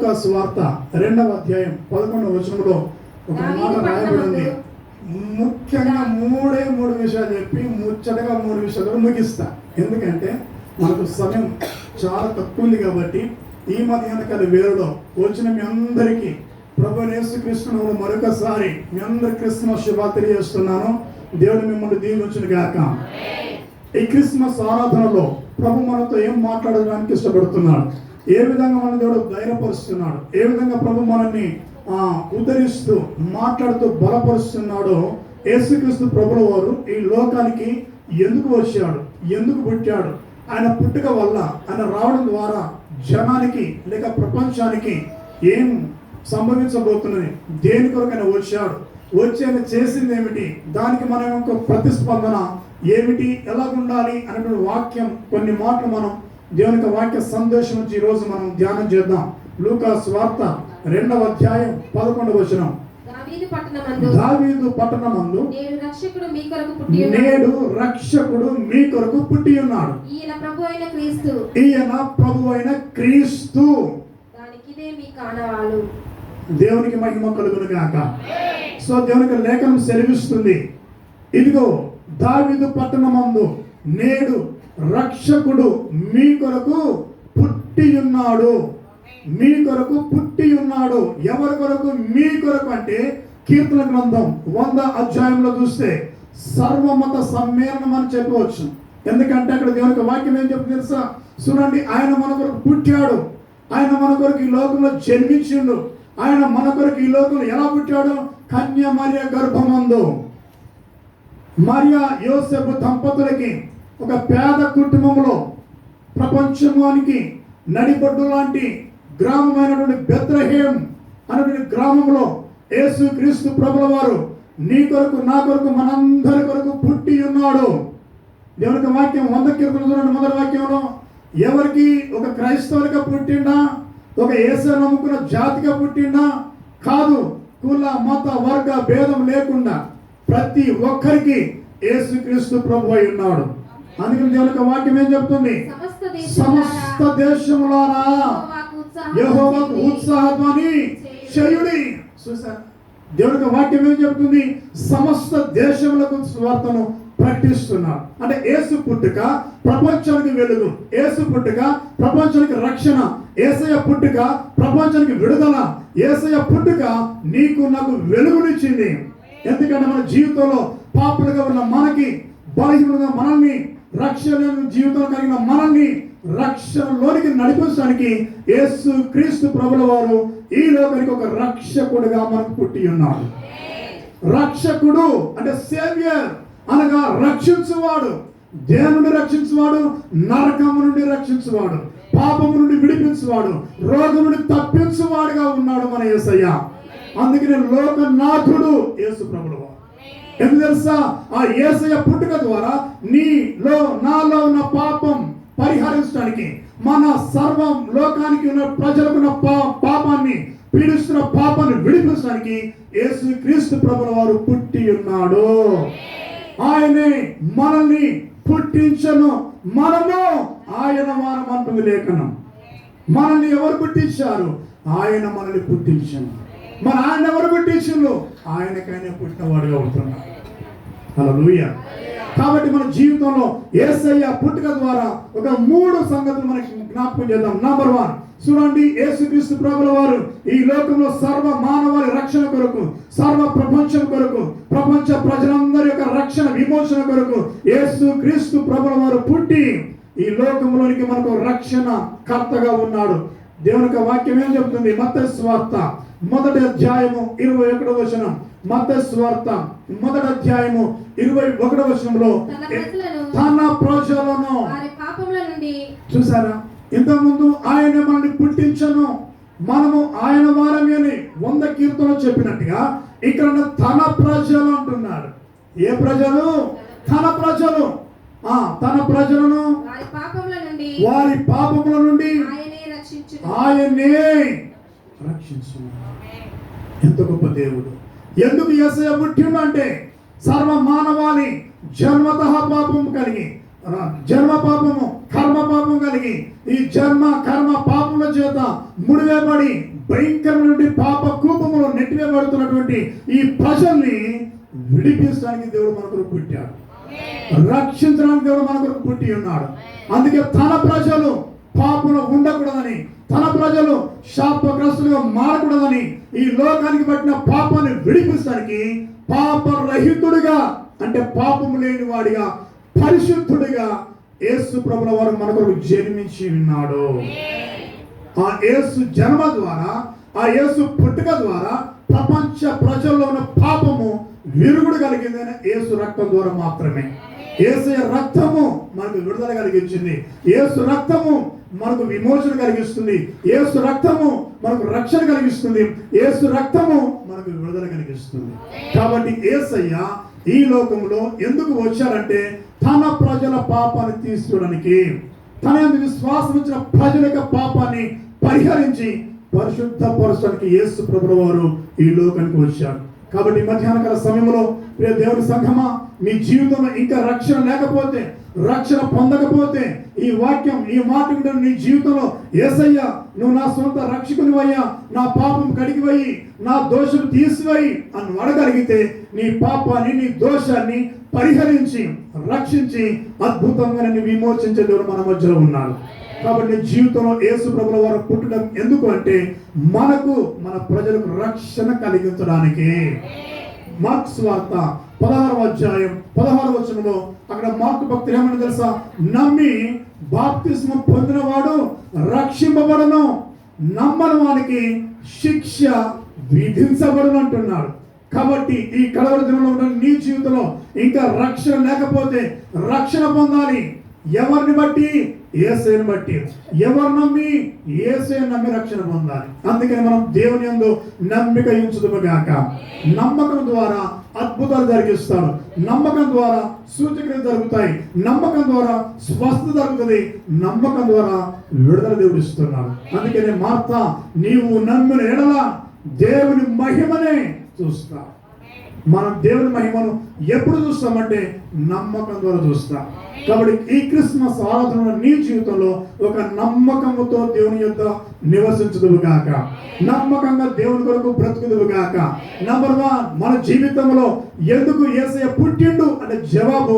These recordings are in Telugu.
లూకా సువార్త 2వ అధ్యాయం 11వ వచనంలో ఒక మాట రాయబడి ఉంది. ముఖ్యంగా మూడు విషయాలు చెప్పి ముచ్చటగా 3 విషయాలు ముగిస్తా. ఎందుకంటే మనకు సమయం చాలా తక్కువ ఉంది కాబట్టి ఈ మధ్యాహ్నకాల వేళలో వచ్చిన మీ అందరికీ ప్రభు యేసుక్రీస్తు మరొకసారి మీ అందరి క్రిస్మస్ శుభాలు తెలియజేస్తున్నాను. దేవుడు మిమ్మల్ని దీవించును గాక. ఈ క్రిస్మస్ ఆరాధనలో ప్రభు మనతో ఏం మాట్లాడడానికి ఇష్టపడుతున్నాడు, ఏ విధంగా మన దేవుడు ధైర్యపరుస్తున్నాడు, ఏ విధంగా ప్రభు మనల్ని ఉద్ధరిస్తూ మాట్లాడుతూ బలపరుస్తున్నాడో, యేసుక్రీస్తు ప్రభుల వారు ఈ లోకానికి ఎందుకు వచ్చాడు, ఎందుకు పుట్టాడు, ఆయన పుట్టుక వల్ల ఆయన రావడం ద్వారా జనానికి లేక ప్రపంచానికి ఏం సంభవించబోతున్నది, దేని కొరకు ఆయన వచ్చాడు, వచ్చి ఆయన చేసింది ఏమిటి, దానికి మన యొక్క ప్రతిస్పందన ఏమిటి, ఎలా ఉండాలి అనేటువంటి వాక్యం, కొన్ని మాటలు మనం దేవుని యొక్క వాక్య సందేశం నుంచి ఈరోజు మనం ధ్యానం చేద్దాం. లూకా సువార్త 2వ అధ్యాయం 11వ వచనం. దావీదు పట్టణమందు నేడు రక్షకుడు మీ కొరకు పుట్టి ఉన్నాడు. ఈయన ప్రభు అయిన క్రీస్తు. దేవునికి మహిమ కలుగును గాక. సో దేవునికి లేఖనం సెలవిస్తుంది, ఇదిగో దావీదు పట్టణమందు నేడు రక్షకుడు మీ కొరకు పుట్టి ఉన్నాడు. మీ కొరకు పుట్టి ఉన్నాడు. ఎవరి కొరకు? మీ కొరకు అంటే కీర్తన గ్రంథం 100వ అధ్యాయంలో చూస్తే సర్వమత సమ్మేళనం అని చెప్పవచ్చు. ఎందుకంటే అక్కడ దేవునికి వాక్యం ఏం చెప్తుంది తెలుసా? చూడండి, ఆయన మన కొరకు పుట్టాడు, ఆయన మన కొరకు ఈ లోకంలో జన్మించిండు, ఆయన మన కొరకు ఈ లోకంలో ఎలా పుట్టాడు? కన్య మరియ గర్భమందు. మరియా యోసేపు దంపతులకి ఒక పేద కుటుంబంలో ప్రపంచమానికి నడిబొడ్డు లాంటి గ్రామమైనటువంటి బెత్లెహేం అనేటువంటి గ్రామంలో యేసు క్రీస్తు ప్రభుల వారు నీ కొరకు నా కొరకు మనందరి కొరకు పుట్టి ఉన్నాడు. దేవునికి వాక్యం 100 కీర్తన చూడండి. మొదటి వాక్యంలో ఎవరికి? ఒక క్రైస్తవునిగా పుట్టిండా, ఒక యేసు నమ్ముకున్న జాతిగా పుట్టిండా? కాదు. కుల మత వర్గ భేదం లేకుండా ప్రతి ఒక్కరికి యేసు క్రీస్తు ప్రభు అయి ఉన్నాడు. అందుకని దేవునికి వాక్యం ఏం చెప్తుంది? సమస్త దేశములారా యెహోవాకు ఉత్సాహధ్వని చేయుడి. చూసారా, దేవునికి వాక్యం ఏం చెప్తుంది? సమస్త దేశములకు సువార్తను ప్రకటిస్తున్నాడు. అంటే యేసు పుట్టుక ప్రపంచానికి వెలుగు, యేసు పుట్టుక ప్రపంచానికి రక్షణ, యేసయ్య పుట్టుక ప్రపంచానికి విడుదల, యేసయ్య పుట్టుక నీకు నాకు వెలుగునిచ్చింది. ఎందుకంటే మన జీవితంలో పాపులుగా ఉన్న మనకి, బలహీనంగా మనల్ని, రక్షణ జీవితం కలిగిన మనల్ని రక్షణలోనికి నడిపించడానికి యేసు క్రీస్తు ప్రభుల వారు ఈ లోకానికి ఒక రక్షకుడుగా మనకు పుట్టి ఉన్నాడు. రక్షకుడు అంటే సేవియర్ అనగా రక్షించువాడు, దేవుని రక్షించువాడు, నరకము నుండి రక్షించువాడు, పాపము నుండి విడిపించువాడు, రోగం నుండి తప్పించువాడుగా ఉన్నాడు మన యేసయ్య. అందుకనే లోకనాథుడు యేసు ప్రభుల వారు. ఎందుకు తెలుసా? ఆ యేసయ్య పుట్టుక ద్వారా నీలో నాలో ఉన్న పాపం పరిహరించడానికి, మన సర్వం లోకానికి ఉన్న ప్రజలకు ఉన్న పాపాన్ని పీడిస్తున్న పాపాన్ని విడిపించడానికి యేసు క్రీస్తు ప్రభుల వారు పుట్టి ఉన్నాడు. ఆయనే మనల్ని పుట్టించను, మనము ఆయన వారం అంటుంది లేఖనం. మనల్ని ఎవరు పుట్టించారు? ఆయన మనల్ని పుట్టించను. మన ఆయన ఎవరు పుట్టించారు? ఆయనకైనా పుట్టినవాడుగా ఉంటున్నాడు. హల్లెలూయా. కాబట్టి మన జీవితంలో యేసయ్య పుట్టుక ద్వారా ఒక 3 సంగతులు మనకి జ్ఞాపకం చేద్దాం. నంబర్ 1, చూడండి, యేసుక్రీస్తు ప్రభుల వారు ఈ లోకంలో సర్వ మానవాళి రక్షణ కొరకు, సర్వ ప్రపంచం కొరకు, ప్రపంచ ప్రజలందరి యొక్క రక్షణ విమోచన కొరకు యేసుక్రీస్తు ప్రభుల వారు పుట్టి ఈ లోకంలోనికి మనకు రక్షణ కర్తగా ఉన్నాడు. దేవునికి వాక్యం ఏం చెప్తుంది? మత్తయి సువార్త 1వ అధ్యాయము 21వ వచనం. మత్తయి సువార్త 1వ అధ్యాయము 21వ వచనంలో తన ప్రజలను, చూసారా, ఇంతకుముందు ఆయన మనల్ని పుట్టించను, మనము ఆయన వారమే అని 100 కీర్తనలు చెప్పినట్టుగా ఇక్కడ తన ప్రజలు అంటున్నాడు. ఏ ప్రజలు? తన ప్రజలు. తన ప్రజలను వారి పాపముల నుండి ఆయనే రక్షించు. ఎంత గొప్ప దేవుడు! ఎందుకు యేసయ్య పుట్టిండు అంటే సర్వ మానవాళి జన్మతః పాపము కలిగి, జన్మ పాపము కర్మ పాపం కలిగి ఈ జన్మ కర్మ పాపముల చేత ముడివేయబడి భయంకర నుండి పాప కూపములో నెట్టివేయబడుతున్నటువంటి ఈ ప్రజల్ని విడిపించడానికి దేవుడు మన కొరకు పుట్టాడు, రక్షించడానికి దేవుడు మన కొరకు పుట్టి ఉన్నాడు. అందుకే తన ప్రజలు పాపంలో ఉండకూడదని, తన ప్రజలు శాపగ్రస్తులుగా మారకూడదని ఈ లోకానికి పట్టిన పాపాన్ని విడిపించడానికి పాపరహితుడిగా అంటే పాపము లేని వాడిగా పరిశుద్ధుడిగా యేసు ప్రభుల వారు మన కొరకు జన్మించి ఉన్నాడు. ఆ యేసు జన్మ ద్వారా, ఆ యేసు పుట్టుక ద్వారా ప్రపంచ ప్రజల్లో ఉన్న పాపము విరుగుడు కలిగిందని యేసు రక్తం ద్వారా మాత్రమే. యేసు రక్తము మనకు విడుదల కలిగించింది, యేసు రక్తము మనకు విమోచన కలిగిస్తుంది, యేసు రక్తము మనకు రక్షణ కలిగిస్తుంది, యేసు రక్తము మనకు విడుదల కలిగిస్తుంది. కాబట్టి యేసయ్య ఈ లోకంలో ఎందుకు వచ్చారంటే తన ప్రజల పాపాన్ని తీసుకోవడానికి, తన యందు విశ్వాసం ఉంచిన ప్రజల యొక్క పాపాన్ని పరిహరించి పరిశుద్ధపరచడానికి యేసు ప్రభువు వారు ఈ లోకానికి వచ్చారు. కాబట్టి మధ్యాహ్నకాల సమయంలో ప్రియ దేవుని సంఘమా, మీ జీవితంలో ఇంకా రక్షణ లేకపోతే, రక్షణ పొందకపోతే ఈ వాక్యం, ఈ మాట వింటున్న నీ జీవితంలో యేసయ్య నువ్వు నా సొంత రక్షకునివయ్యా, నా పాపం కడిగివయ్యి, నా దోషం తీసివేయి అని అడగలిగితే నీ పాపాన్ని, నీ దోషాన్ని పరిహరించి రక్షించి అద్భుతంగా నిన్ను విమోచించే దేవుడు మన మధ్యలో ఉన్నాడు. కాబట్టి జీవితంలో యేసు ప్రభుల వారు పుట్టడం ఎందుకు అంటే మనకు, మన ప్రజలకు రక్షణ కలిగించడానికి. మార్క్స్ వార్త 16వ అధ్యాయం 16వ వచనంలో అక్కడ మార్కు భక్తులు ఏమని తెలుసా? నమ్మి బాప్తిస్మం పొందినవాడు రక్షింపబడును, నమ్మని వానికి శిక్ష విధించబడును అంటున్నాడు. కాబట్టి ఈ కడవరి దినంలో ఉన్న నీ జీవితంలో ఇంకా రక్షణ లేకపోతే రక్షణ పొందాలి. ఎవరిని బట్టి? యేసుని బట్టి. ఎవరు నమ్మి? యేసుని నమ్మి రక్షణ పొందాలి. అందుకని మనం దేవుని యందు నమ్మిక ఉంచుదుముగాక. నమ్మకం ద్వారా అద్భుతాలు జరిగిస్తాడు, నమ్మకం ద్వారా సూచనలు జరుగుతాయి, నమ్మకం ద్వారా స్వస్థత జరుగుతుంది, నమ్మకం ద్వారా విడుదల దేవుడు ఇస్తున్నాడు. అందుకని మార్తా, నీవు నమ్మిన ఎడల దేవుని మహిమనే చూస్తా. మనం దేవుని మహిమను ఎప్పుడు చూస్తామంటే నమ్మకం ద్వారా చూస్తాం. కాబట్టి ఈ క్రిస్మస్ ఆరాధన నీ జీవితంలో ఒక నమ్మకముతో దేవుని యొక్క నివసించుదువు గాక, నమ్మకంగా దేవుని కొరకు బ్రతుకుదువు గాక. నంబర్ 1, మన జీవితంలో ఎందుకు యేసయ్య పుట్టిండు అంటే జవాబు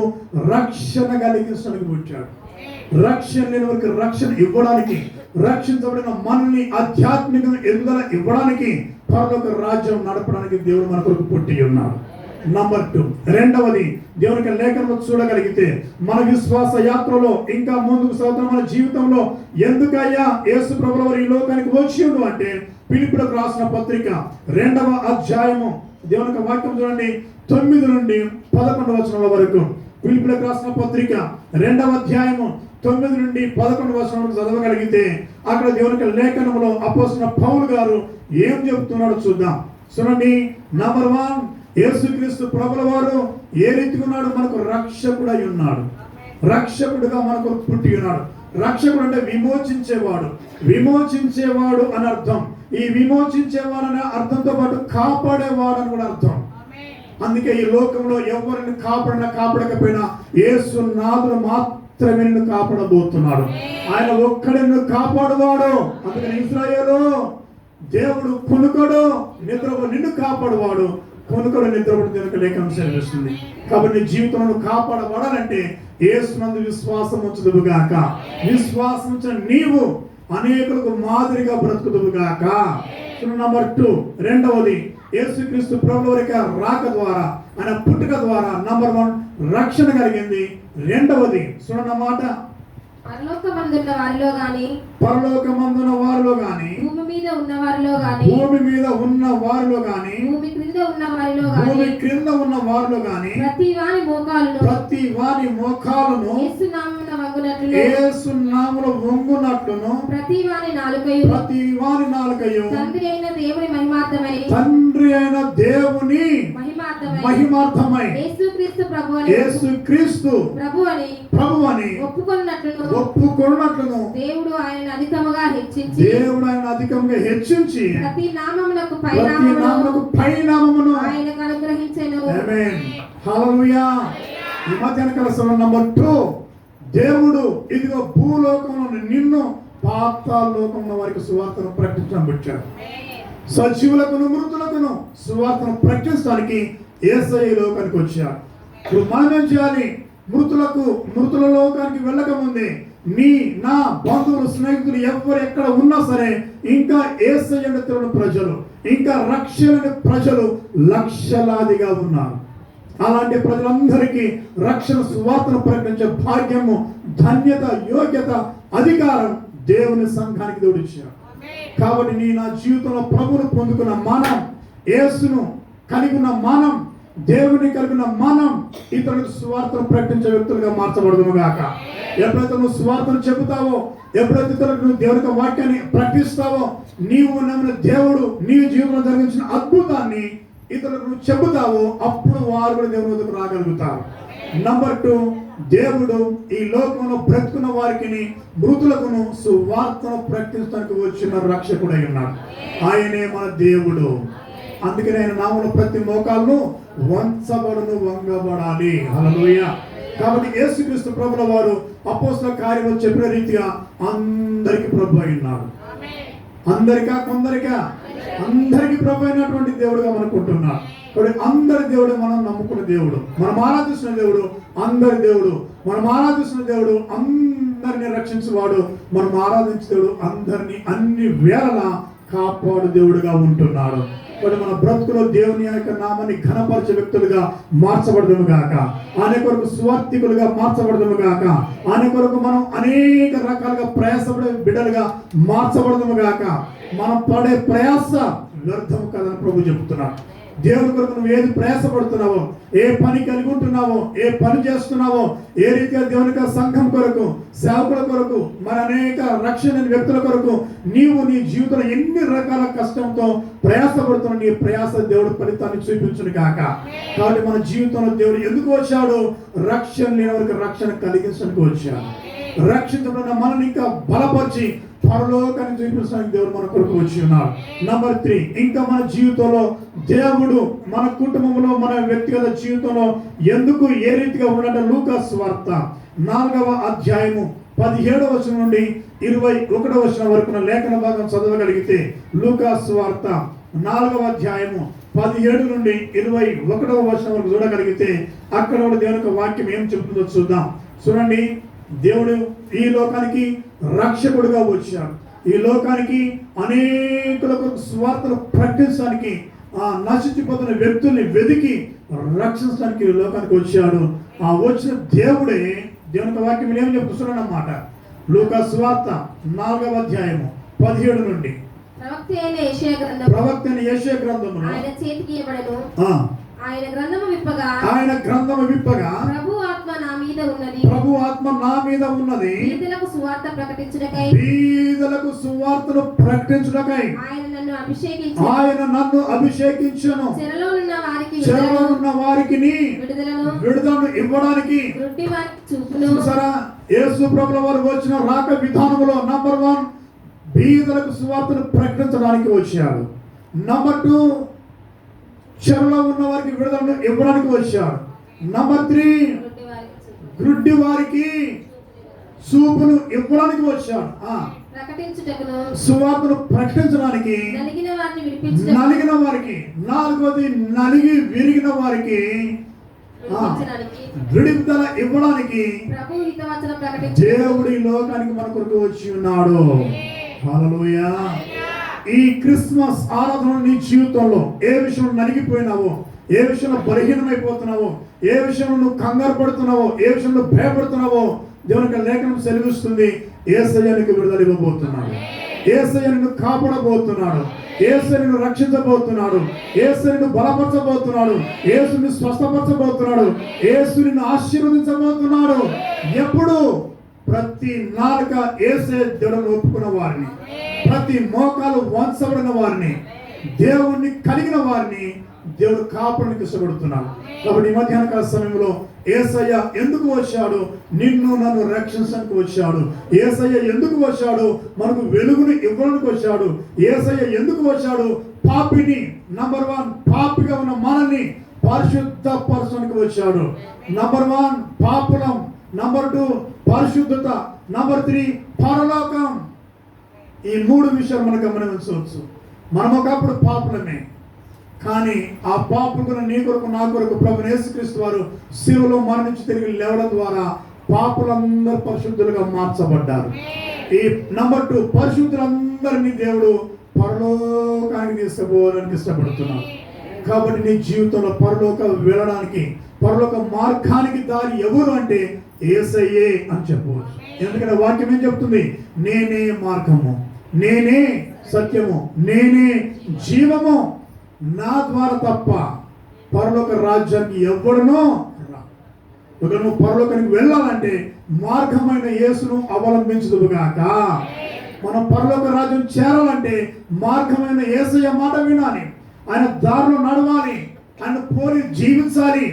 రక్షణ కలిగించడానికి పుట్టాడు. రక్షణ లేని వారికి రక్షణ ఇవ్వడానికి, రక్షించబడిన మనల్ని ఆధ్యాత్మిక ఎదుగుదల ఇవ్వడానికి, పరలోక రాజ్యం నడపడానికి దేవుడు మన కొరకు పుట్టి ఉన్నాడు. నంబర్ 2, రెండవది దేవునికి లేఖనంలో చూడగలిగితే మన విశ్వాస యాత్రలో ఇంకా ముందుకు సాగుతున్న మన జీవితంలో ఎందుకయ్యా యేసు ప్రభువు వారు ఈ లోకానికి వచ్చిండు అంటే ఫిలిప్పీయులకు రాసిన పత్రిక 2వ అధ్యాయము దేవునికి వాక్యం చూడండి 9 నుండి 11 వచనాల వరకు. ఫిలిప్పీయులకు రాసిన పత్రిక 2వ అధ్యాయము 9 నుండి 11 వచనాలు చదవగలిగితే అక్కడ దేవునికి లేఖనంలో అపోస్తలుడైన పౌలు గారు ఏం చెప్తున్నాడో చూద్దాం. చూడండి. నంబర్ 1, యేసుక్రీస్తు ప్రభుల వారు ఏ రీతిగా ఉన్నాడు? మనకు రక్షకుడై ఉన్నాడు, రక్షకుడుగా మనకు పుట్టి ఉన్నాడు. రక్షకుడు అంటే విమోచించేవాడు, విమోచించేవాడు అని అర్థం. ఈ విమోచించేవాడు అనే అర్థంతో పాటు కాపాడేవాడు అని కూడా అర్థం. అందుకే ఈ లోకంలో ఎవరిని కాపాడకపోయినా యేసు నాథుడు మాత్రమే నిన్ను కాపాడబోతున్నాడు. ఆయన ఒక్కడే నిన్ను కాపాడువాడు. అందుకని ఇశ్రాయేలు, దేవుడు కునుకడు నిద్రపో, నిన్ను కాపాడువాడు, కొనుకడు నిద్రపడి దేవునికి లేఖనం సెలవిస్తుంది. కాబట్టి జీవితంలో కాపాడబడాలంటే యేసునందు విశ్వాసం ఉంచుదువుగాక. విశ్వాసం ఉంచిన నీవు అనేకులకు మాదిరిగా బ్రతుకుదువుగాక. నంబర్ 2, రెండవది యేసుక్రీస్తు ప్రభువు వారి రాక ద్వారా, ఆయన పుట్టుక ద్వారా నంబర్ 1 రక్షణ కలిగింది. రెండవది చూడన్నమాట, పరలోకమందున్న వారిలో గాని, పరలోకమందున్న వారిలో గాని, భూమి మీద ఉన్న వారిలో గాని, భూమి మీద ఉన్న వారిలో గాని, భూమి క్రింద ఉన్న వారిలో గాని, భూమి క్రింద ఉన్న వారిలో గాని ప్రతి వాని మోకాలును యేసు నామమున వంగునట్లును ప్రతి వాని నాలుకయు తండ్రి అయిన దేవుని మహిమార్థమై యేసుక్రీస్తు ప్రభువని ఒప్పుకొనున్నట్లును దేవుడు ఆయన అధికముగా హెచ్చించి ప్రతి నామమునకు పైనామమును ఆయనకు అనుగ్రహించెను. ఆమేన్. హల్లెలూయా. ఈ మధ్యాహ్న కాల సమయం నంబర్ 2 దేవుడు ఇదిగో భూలోకంలో నిన్ను పాతాళలోకంలో వారికి సువార్తను ప్రకటించడం పెట్టాడు. సజీవులకును మృతులకును సువార్తను ప్రకటించడానికి యేసయ్య ఈ లోకానికి వచ్చాడు. ఇప్పుడు మనం ఏం చేయాలి? మృతుల లోకానికి వెళ్ళక ముందే నా బంధువులు స్నేహితులు ఎవరు ఎక్కడ ఉన్నా సరే ఇంకా యేసయ్యను తెలియని ప్రజలు, ఇంకా రక్షణ ప్రజలు లక్షలాదిగా ఉన్నారు. అలాంటి ప్రజలందరికీ రక్షణ సువార్తను ప్రకటించే భాగ్యము, ధన్యత, యోగ్యత, అధికారం దేవుని సంఘానికి దేవుడు ఇచ్చాడు. కాబట్టి నా జీవితంలో ప్రభువును పొందుకున్న మనం, యేసును కలిగి ఉన్న మనం, దేవుని కలిగిన మనం ఇతరులకు సువార్తను ప్రకటించే వ్యక్తులుగా మార్చబడదుము గాక. ఎప్పుడైతే నువ్వు సువార్తను చెబుతావో, ఎప్పుడైతే ఇతరులకు నువ్వు దేవుని వాక్యాన్ని ప్రకటిస్తావో, నీవు నమ్మిన దేవుడు నీ జీవితంలో జరిగించిన అద్భుతాన్ని ఇతరులకు నువ్వు చెబుతావో, అప్పుడు వారు కూడా దేవుని వద్దకు రాగలుగుతారు. నంబర్ 2, దేవుడు ఈ లోకంలో బ్రతుకున్న వారికి మృతులకును సువార్తను ప్రకటించడానికి వచ్చిన రక్షకుడై ఉన్నాడు. ఆయనే మన దేవుడు. అందుకని ఆయన నామములో ప్రతి మోకాలను వంచబడును, వంగబడాలి. హల్లెలూయా. కాబట్టి యేసుక్రీస్తు ప్రభుల వారు అపోస్తల కార్యములు చెప్పిన రీతిగా అందరికి ప్రభు అయి ఉన్నాడు. అందరికా కొందరికా? అందరికి ప్రభు అయినటువంటి దేవుడుగా మనకుంటున్నాడు. కాబట్టి అందరి దేవుడు మనం నమ్ముకున్న దేవుడు, మనం ఆరాధిస్తున్న దేవుడు అందరి దేవుడు, మనం ఆరాధిస్తున్న దేవుడు అందరిని రక్షించేవాడు, మనం ఆరాధించే దేవుడు అందరినీ అన్ని వేళలా కాపాడు దేవుడుగా ఉంటున్నాడు. కాబట్టి మన బ్రతుకులో దేవుని యొక్క నామాన్ని ఘనపరిచే వ్యక్తులుగా మార్చబడదుము గాక. ఆయన కొరకు స్వార్థికులుగా మార్చబడదుము గాక. ఆయన కొరకు మనం అనేక రకాలుగా ప్రయాసపడే బిడ్డలుగా మార్చబడదుము గాక. మనం పడే ప్రయాస వ్యర్థము కదని ప్రభు చెబుతున్నాడు. దేవుని కొరకు నువ్వు ఏది ప్రయాసపడుతున్నావో, ఏ పని కలిగి ఉంటున్నావో, ఏ పని చేస్తున్నావో, ఏ రీతిగా దేవుని సంఘం కొరకు, సేవకుల కొరకు, మరి అనేక రక్షణ వ్యక్తుల కొరకు నీవు నీ జీవితంలో ఎన్ని రకాల కష్టంతో ప్రయాసపడుతున్న నీ ప్రయాస దేవుడు ఫలితాన్ని చూపించును కాక. కాబట్టి మన జీవితంలో దేవుడు ఎందుకు వచ్చాడు? రక్షణ లేని వారికి రక్షణ కలిగించడానికి వచ్చాడు. రక్షించబడిన మనల్ని ఇంకా బలపరిచి పరలోకాన్ని చూపించడానికి దేవుడు మన కొరకు వచ్చి ఉన్నాడు. నంబర్ 3, ఇంకా మన జీవితంలో దేవుడు మన కుటుంబంలో, మన వ్యక్తిగత జీవితంలో ఎందుకు ఏ రీతిగా ఉన్నట్టు లూకాసు సువార్త 4వ అధ్యాయము 17వ వచనం నుండి 21వ వచనం వరకు లేఖన భాగం చదవగలిగితే, లూకాసు సువార్త 4వ అధ్యాయము 17 నుండి 21వ వచనం వరకు చూడగలిగితే అక్కడ దేవుని వాక్యం ఏం చెప్తుందో చూద్దాం. చూడండి, దేవుడు ఈ లోకానికి రక్షకుడుగా వచ్చాడు. ఈ లోకానికి అనేకులకు సువార్తను ప్రకటించడానికి, ఆ నశించిపోతున్న వ్యక్తుల్ని వెతికి రక్షించడానికి ఈ లోకానికి వచ్చాడు. ఆ వచ్చిన దేవుడే దేవుని వాక్యం ఏమని చెప్తున్నాడన్నమాట. లూకాసు సువార్త 4వ అధ్యాయము 17 నుండి ప్రవక్త అయిన యెషయా గ్రంథమును ఆయన చేతికి ఇవ్వబడెను. ఆయన గ్రంథము విప్పగా ప్రభు ఆత్మ నా మీద ఉన్నది బీదలకు సువార్తను ప్రకటించుటకై ఆయన నన్ను అభిషేకించును. చెరలో ఉన్న వారికి విడుదలను ఇవ్వడానికి. చూసారా, యేసు ప్రభుల వారు వచ్చిన రాక విధానములో నంబర్ 1 బీదలకు సువార్తను ప్రకటించడానికి వచ్చాడు. నంబర్ 2 చెరలో ఉన్న వారికి విడుదలను ఇవ్వడానికి వచ్చాడు. నంబర్ 3 గ్రుడ్డి వారికి చూపును ఇవ్వడానికి వచ్చాడు. సువార్తను ప్రకటించడానికి, నలిగిన వారికి, 4వది నలిగి విరిగిన వారికి విడుదల ఇవ్వడానికి దేవుడి లోకానికి మన కొరకు వచ్చి ఉన్నాడు. హల్లెలూయా. ఈ క్రిస్మస్ ఆరాధన నీ జీవితంలో ఏ విషయంలో నలిగిపోయినావో, ఏ విషయంలో బలహీనమైపోతున్నావో, ఏ విషయంలో నువ్వు కంగారు పడుతున్నావో, ఏ విషయంలో భయపడుతున్నావో దేవుని లేఖనం సెలవిస్తుంది. యేసయ్యకు విడుదల ఇవ్వబోతున్నాడు. యేసయ్యను కాపాడబోతున్నాడు. యేసయ్యను రక్షించబోతున్నాడు. యేసయ్యను బలపరచబోతున్నాడు. యేసుని స్వస్థపరచబోతున్నాడు. యేసుని ఆశీర్వదించబోతున్నాడు. ఎప్పుడు? ప్రతి నాలుక యేసయ్య దేవుని ఒప్పుకున్న వారిని, ప్రతి మోకాలు వంచబడిన వారిని, దేవుణ్ణి కలిగిన వారిని దేవుడు కాపాడడానికి ఇష్టపడుతున్నాడు. కాబట్టి ఈ మధ్యాహ్న కాల సమయంలో యేసయ్య ఎందుకు వచ్చాడు? నిన్ను నన్ను రక్షించడానికి వచ్చాడు. యేసయ్య ఎందుకు వచ్చాడు? మనకు వెలుగును ఇవ్వడానికి వచ్చాడు. యేసయ్య ఎందుకు వచ్చాడు? పాపిని, నంబర్ 1 పాపిగా ఉన్న మనల్ని పరిశుద్ధపరచడానికి వచ్చాడు. నంబర్ 1 పాపులం, నంబర్ 2 పరిశుద్ధత, నంబర్ 3 పరలోకం. ఈ 3 విషయాలు మనం గమనించవచ్చు. మనం ఒకప్పుడు పాపులమే, కానీ ఆ పాపులకు నీ కొరకు నా కొరకు ప్రభువైన యేసుక్రీస్తు వారు శిలువలో మరణించి తిరిగి లేవడం ద్వారా పాపులందరూ పరిశుద్ధులుగా మార్చబడ్డారు. ఈ నంబర్ 2 పరిశుద్ధులందరినీ దేవుడు పరలోకానికి తీసుకుపోవడానికి ఇష్టపడుతున్నాడు. కాబట్టి నీ జీవితంలో పరలోక వెళ్ళడానికి, పరలోక మార్గానికి దారి ఎవరు అంటే యేసయ్యే అని చెప్పవచ్చు. ఎందుకంటే వాక్యం ఏం చెప్తుంది? నేనే మార్గము, నేనే సత్యము, నేనే జీవము, నా ద్వారా తప్ప పరలోక రాజ్యానికి ఎవడనో రా. ఒక నువ్వు పరలోకానికి వెళ్ళాలంటే మార్గమైన యేసును అవలంబించుదుగాక. మనం పరలోక రాజ్యం చేరాలంటే మార్గమైన యేసయ్య మాట వినాలి, ఆయన దారిలో నడవాలి, ఆయన పోలి జీవించాలి.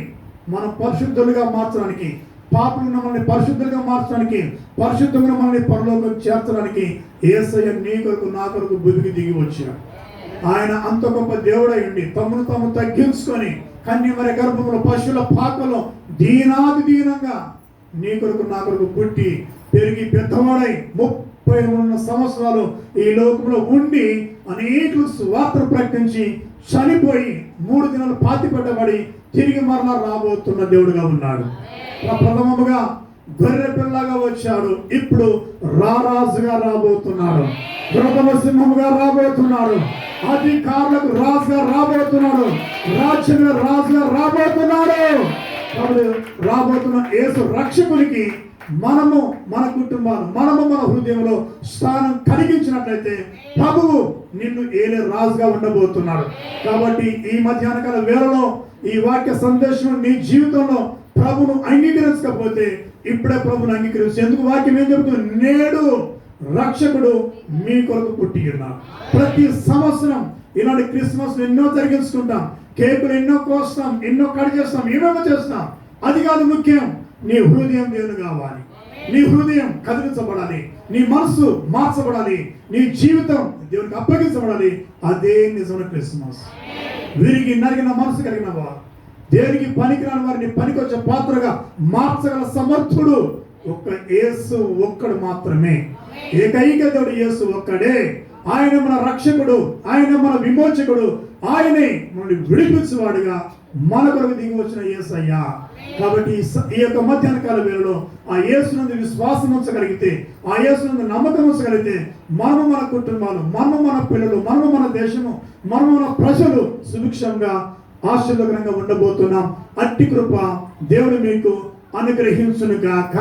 మనం పరిశుద్ధులుగా మార్చడానికి, పాపులు మనల్ని పరిశుద్ధులుగా మార్చడానికి, పరిశుద్ధంగా మనల్ని పరలోకం చేర్చడానికి యేసయ్య నీ కొరకు నా కొరకు భూమికి దిగి వచ్చాడు. ఆయన అంత గొప్ప దేవుడై ఉండి తమను తాము తగ్గించుకొని కన్యమరి గర్భంలో పశువుల పాకలో దీనాది దీనంగా నీ కొరకు నా కొరకు పుట్టి పెరిగి పెద్దవాడై 33 సంవత్సరాలు ఈ లోకంలో ఉండి అనేకులు సువార్త ప్రకటించి చనిపోయి 3 దినాలు పాతిపెట్టబడి తిరిగి మరలా రాబోతున్న దేవుడుగా ఉన్నాడు. ప్రథమముగా గొర్రె పిల్లగా వచ్చాడు, ఇప్పుడు రారాజుగా రాబోతున్నాడు, ప్రథమ సింహముగా రాబోతున్నాడు, అధికారులకు రాజుగా రాబోతున్నాడు, రాజ్యంగా రాజుగా రాబోతున్నాడు. కాబట్టి రాబోతున్న యేసు రక్షకునికి మనము మన కుటుంబాలు, మనము మన హృదయంలో స్థానం కలిగించినట్లయితే ప్రభువు నిన్ను ఏలే రాజుగా ఉండబోతున్నాడు. కాబట్టి ఈ మధ్యాహ్నకాల వేళలో ఈ వాక్య సందేశం నీ జీవితంలో ప్రభును అంగీకరించకపోతే ఇప్పుడే ప్రభును అంగీకరించు. ఎందుకు వాక్యం ఏం చెబుతుంది? నేడు రక్షకుడు మీ కొరకు పుట్టి ఉన్నాడు. ప్రతి సంవత్సరం ఇలాంటి క్రిస్మస్ ఎన్నో జరిగించుకుంటాం, కేకులు ఎన్నో కోస్తాం, ఎన్నో కట్ చేస్తాం, ఏమేమో చేస్తాం. అది కాదు ముఖ్యం. నీ హృదయం దేవుడు కావాలి, నీ హృదయం కదిలించబడాలి, నీ మనసు మార్చబడాలి, నీ జీవితం దేవునికి అప్పగించబడాలి. అదే నిజమైన క్రిస్మస్. వీరికి నరిగిన మనసు కలిగిన వారు, దేనికి పనికిరాని వారిని పనికొచ్చే పాత్రగా మార్చగల సమర్థుడు ఒక్క యేసు ఒక్కడు మాత్రమే. ఏకైక దేవుడు యేసు ఒక్కడే. ఆయన మన రక్షకుడు, ఆయన మన విమోచకుడు, ఆయనే మనల్ని విడిపించేవాడుగా మన కొరకు దిగి వచ్చిన యేసయ్య. కాబట్టి ఈ యొక్క మధ్యాహ్నకాల వేళలో ఆ యేసునందు విశ్వాసం ఉంచగలిగితే, ఆ యేసునందు నమ్మకం ఉంచగలిగితే మనము మన కుటుంబాలు, మనము మన పిల్లలు, మనము మన దేశము, మనము మన ప్రజలు సుభిక్షంగా ఆశీర్వాదకరంగా ఉండబోతున్నాం. అట్టి కృప దేవుడు మీకు అనుగ్రహించునుగాక.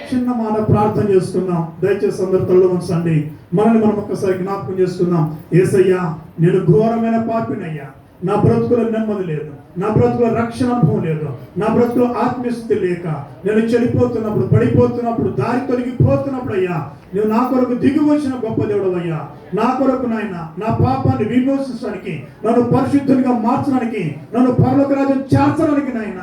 చిన్న మాట ప్రార్థన చేసుకుందాం. దయచేసి అందరూ తలలో ఉంచండి. మనల్ని మనం ఒక్కసారి జ్ఞాపకం చేసుకుందాం. యేసయ్యా, నేను ఘోరమైన పాపినయ్యా, నా బ్రతుకులో నెమ్మది లేదు, నా బ్రతుకులో రక్షణ అనుభవం లేదు, నా బ్రతుకులో ఆత్మీయస్థితి లేక నేను చెడిపోతున్నప్పుడు, పడిపోతున్నప్పుడు, దారి తొలగిపోతున్నప్పుడు అయ్యా నువ్వు నా కొరకు దిగి వచ్చిన గొప్ప దేవుడు అయ్యా. నా కొరకు నాయన నా పాపాన్ని విమోచించడానికి, నన్ను పరిశుద్ధునిగా మార్చడానికి, నన్ను పరలోక రాజ్యం చేర్చడానికి నాయన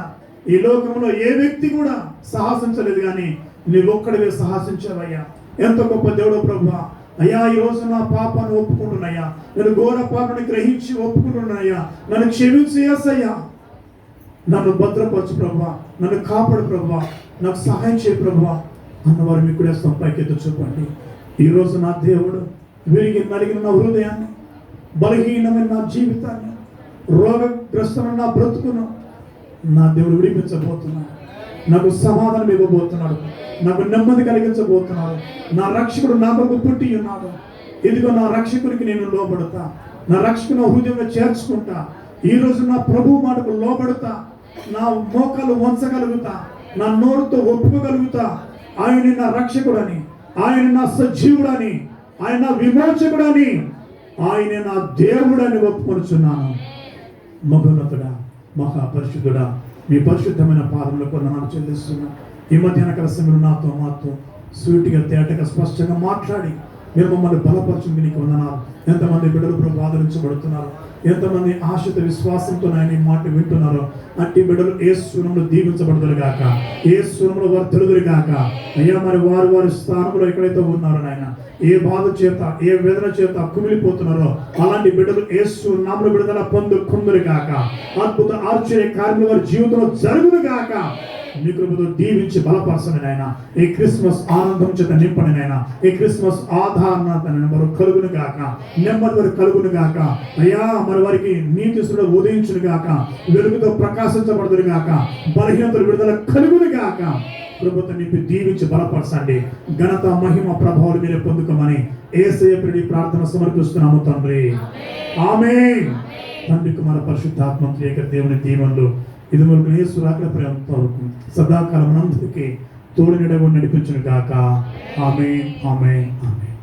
ఈ లోకంలో ఏ వ్యక్తి కూడా సాహసించలేదు, కానీ నువ్వు ఒక్కడివే సాహసించావయ్యా. ఎంత గొప్ప దేవుడు ప్రభువా. అయ్యా, ఈ రోజు నా పాపాన్ని ఒప్పుకుంటున్నాయా, నేను ఘోర పాపాన్ని గ్రహించి ఒప్పుకుంటున్నాయా, నన్ను క్షమించి యేసయ్యా, నన్ను భద్రపరచు ప్రభువా, నన్ను కాపాడు ప్రభువా, నాకు సహాయం చేయ ప్రభువా అన్నవారు మీకు కూడా పైకెత్తు చూపండి. ఈరోజు నా దేవుడు విరిగి నలిగిన నా హృదయాన్ని, బలహీనమైన నా జీవితాన్ని, రోగగ్రస్తమైన నా బ్రతుకును నా దేవుడు విడిపించబోతున్నాడు. నాకు సమాధానం ఇవ్వబోతున్నాడు, నాకు నెమ్మది కలిగించబోతున్నాడు. నా రక్షకుడు నా కొరకు పుట్టి ఉన్నాడు. ఇదిగో నా రక్షకుడికి నేను లోబడతా, నా రక్షకుని హృదయంలో చేర్చుకుంటా. ఈరోజు నా ప్రభు మాటకు లోబడతా, నా మోకాలు వంచగలుగుతా, నా నోరుతో ఒప్పుకోగలుగుతా. ఆయన నా రక్షకుడని, ఆయన నా సజీవుడని, ఆయన నా విమోచకుడని, ఆయన నా దేవుడని ఒప్పుకొనుచున్నాను. మహోన్నతుడా, మహాపరిశుద్ధుడా, మీ పరిశుద్ధమైన పాదములకు వందనాలు చెల్లిస్తున్నా. ఈ మధ్యాహ్నకాల సమయంలో నాతో మాతో సూటిగా తేటగా స్పష్టంగా మాట్లాడి మీరు మమ్మల్ని బలపరచుంది నీకు వందనాలు. ఎంతమంది బిడ్డలు ప్రభు ఆదరించబడుతున్నారు, ఎంతమంది ఆశతో విశ్వాసంతో ఆయన ఈ మాట వింటున్నారో అట్టి బిడ్డలు యేసు నామములో దీవించబడుదురు గాక, యేసు నామములో వర్ధిల్లుదురు గాక. అయ్యా, మరి వారి వారి స్థానంలో ఎక్కడైతే ఉన్నారో నాయన, ఏ బాధ చేత ఏ వేదన చేత కుమిలిపోతున్నారో అలాంటి బిడ్డలు యేసు నామములో విడుదల పొందుకుందురు గాక. అద్భుత ఆశ్చర్య కార్యములు వారి జీవితంలో జరుగును గాక. మీ కృపతో దీవించి బలపరచండి నాయన. ఈ క్రిస్మస్ ఆనందం చేత నింపండి నాయన. ఈ క్రిస్మస్ ఆధారణ మరి కలుగును గాక, నెమ్మది వారికి కలుగును గాక అయ్యా. మరి వారికి నీతి సుడు ఉదయించును గాక, వెలుగుతో ప్రకాశించబడుదురు గాక, బలహీనతలు విడుదల కలుగును గాక. కృపతో నింపి దీవించి బలపరచండి. ఘనత మహిమ ప్రభావాలు మీరే పొందుకోమని యేసయ్య ప్రియుడి ప్రార్థన సమర్పిస్తున్నాము తండ్రి. ఆమేన్. తండ్రి కుమార పరిశుద్ధాత్మ త్రియేక దేవుని దీవెనలు ఇది మనకు యేసు రాకడ ప్రేమతో సదాకాలం అందరికీ తోడు నడిపించును గాక. ఆమేన్, ఆమేన్, ఆమేన్.